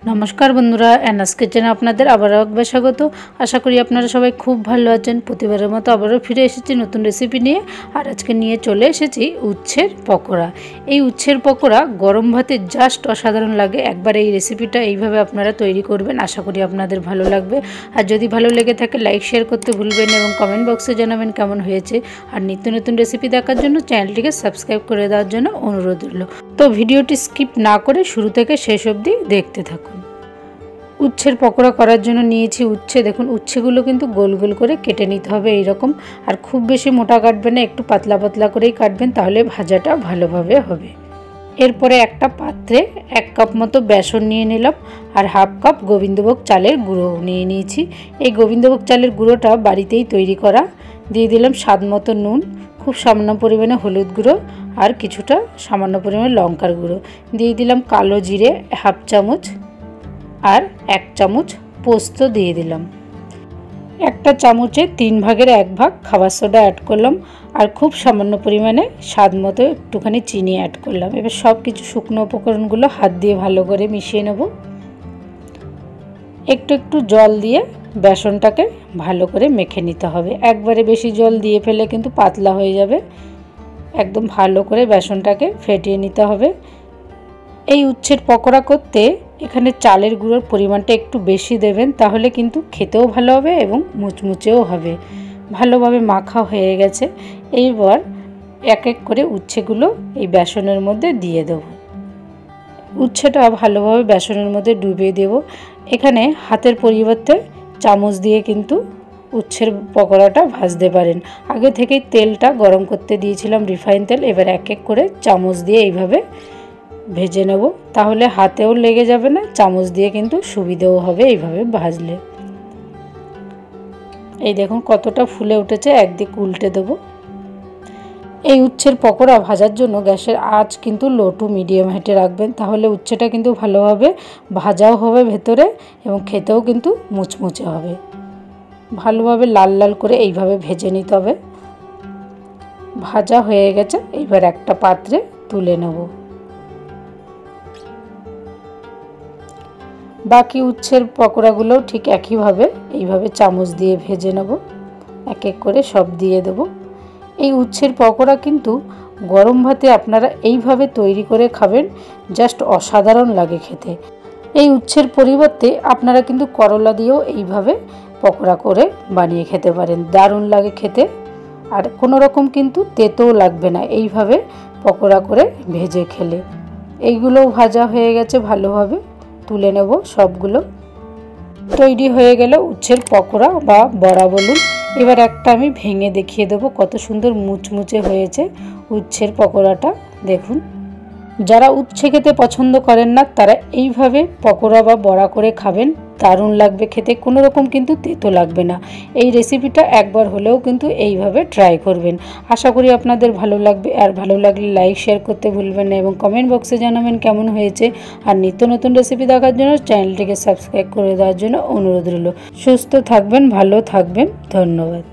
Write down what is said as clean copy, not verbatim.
नमस्कार बंधुरा एनएस किचेने आपनादेर आबारो एकबार स्वागत। आशा करी आपनारा सबाई खूब भालो आछेन। प्रतिबारेर मतो आबारो फिरे एसेछि नतुन रेसिपि निये। आर आजके निये चले एसेछि उच्छेर पकोड़ा। এই উচ্ছের পকোড়া গরম ভাতে জাস্ট অসাধারণ লাগে। একবার এই রেসিপিটা এইভাবে আপনারা তৈরি করবেন, আশা করি আপনাদের ভালো লাগবে। আর যদি ভালো লেগে থাকে লাইক শেয়ার করতে ভুলবেন এবং কমেন্ট বক্সে জানাবেন কেমন হয়েছে। আর নিত্য নতুন রেসিপি দেখার জন্য চ্যানেলটিকে সাবস্ক্রাইব করে দেওয়ার জন্য অনুরোধ রইল। তো ভিডিওটি স্কিপ না করে শুরু থেকে শেষ অবধি দেখতে থাকুন। উচ্ছের পকোড়া করার জন্য নিয়েছি উচ্ছে। দেখুন উচ্ছেগুলো কিন্তু গোল গোল করে কেটে নিতে হবে এইরকম। আর খুব বেশি মোটা কাটবেন না, একটু পাতলা পাতলা করেই কাটবেন, তাহলে ভাজাটা ভালোভাবে হবে। এরপরে একটা পাত্রে 1 কাপ মতো বেসন নিয়ে নিলাম আর হাফ কাপ গোবিন্দভোগ চালের গুঁড়ো নিয়ে নিয়েছি। এই গোবিন্দভোগ চালের গুঁড়োটা বাড়িতেই তৈরি করা। দিয়ে দিলাম স্বাদ মতো নুন, খুব সামান্য পরিমাণে হলুদ গুঁড়ো আর কিছুটা সামান্য পরিমাণে লঙ্কার গুঁড়ো। দিয়ে দিলাম কালো জিরে হাফ চামচ আর 1 চামচ পোস্ত দিয়ে দিলাম। একটা চামচে 3 ভাগের 1 ভাগ খাবার সোডা অ্যাড করলাম আর খুব সামান্য পরিমাণে স্বাদ মতো একটুখানি চিনি অ্যাড করলাম। এবার সব কিছু শুকনো উপকরণগুলো হাত দিয়ে ভালো করে মিশিয়ে নেব। একটু একটু জল দিয়ে বেসনটাকে ভালো করে মেখে নিতে হবে। একবারে বেশি জল দিয়ে ফেলে কিন্তু পাতলা হয়ে যাবে। একদম ভালো করে বেসনটাকে ফেটিয়ে নিতে হবে। এই উচ্ছের পকোড়া করতে এখানে চালের গুঁড়োর পরিমাণটা একটু বেশি দেবেন, তাহলে কিন্তু খেতেও ভালো হবে এবং মুচমুচেও হবে। ভালোভাবে মাখা হয়ে গেছে। এইবার এক এক করে উচ্ছেগুলো এই বেসনের মধ্যে দিয়ে দেব। উচ্ছেটা ভালোভাবে বেসনের মধ্যে ডুবিয়ে দেব। এখানে হাতের পরিবর্তে চামচ দিয়ে কিন্তু উচ্ছের পকোড়াটা ভাজতে পারেন। আগে থেকেই তেলটা গরম করতে দিয়েছিলাম, রিফাইন তেল। এবার এক এক করে চামচ দিয়ে এইভাবে ভেজে নেব, তাহলে হাতেও লেগে যাবে না, চামচ দিয়ে কিন্তু সুবিধাও হবে এইভাবে ভাজলে। এই দেখুন কতটা ফুলে উঠেছে। একদিক উল্টে দেব। এই উচ্ছের পকোড়া ভাজার জন্য গ্যাসের আঁচ কিন্তু লো টু মিডিয়াম হিটে রাখবেন, তাহলে উচ্ছেটা কিন্তু ভালোভাবে ভাজাও হবে ভেতরে এবং খেতেও কিন্তু মুচমুচে হবে। ভালোভাবে লাল লাল করে এইভাবে ভেজে নিতে হবে। ভাজা হয়ে গেছে, এইবার একটা পাত্রে তুলে নেব। বাকি উচ্ছের পকোড়াগুলো ঠিক একইভাবে এইভাবে চামচ দিয়ে ভেজে নেব। এক এক করে সব দিয়ে দেব। এই উচ্ছের পকোড়া কিন্তু গরম ভাতে আপনারা এইভাবে তৈরি করে খাবেন, জাস্ট অসাধারণ লাগে খেতে। এই উচ্ছের পরিবর্তে আপনারা কিন্তু করলা দিয়েও এইভাবে পকোড়া করে বানিয়ে খেতে পারেন, দারুণ লাগে খেতে। আর কোনো রকম কিন্তু তেতোও লাগবে না এইভাবে পকোড়া করে ভেজে খেলে। এইগুলোও ভাজা হয়ে গেছে, ভালোভাবে তুলে নেব সবগুলো। তৈরি হয়ে গেল উচ্ছের পকোড়া বা বড়া বলুন। এবার একটা আমি ভেঙে দেখিয়ে দেবো কত সুন্দর মুচমুচে হয়েছে উচ্ছের পকোড়াটা। দেখুন, যারা উচ্ছে খেতে পছন্দ করেন না তারা এইভাবে পকোড়া বা বড়া করে খাবেন, দারুণ লাগবে খেতে। কোনো রকম কিন্তু তেতো লাগবে না। এই রেসিপিটা একবার হলেও কিন্তু এইভাবে ট্রাই করবেন। আশা করি আপনাদের ভালো লাগবে। আর ভালো লাগলে লাইক শেয়ার করতে ভুলবেন না এবং কমেন্ট বক্সে জানাবেন কেমন হয়েছে। আর নিত্য নতুন রেসিপি দেখার জন্য চ্যানেলটিকে সাবস্ক্রাইব করে দেওয়ার জন্য অনুরোধ রইল। সুস্থ থাকবেন, ভালো থাকবেন, ধন্যবাদ।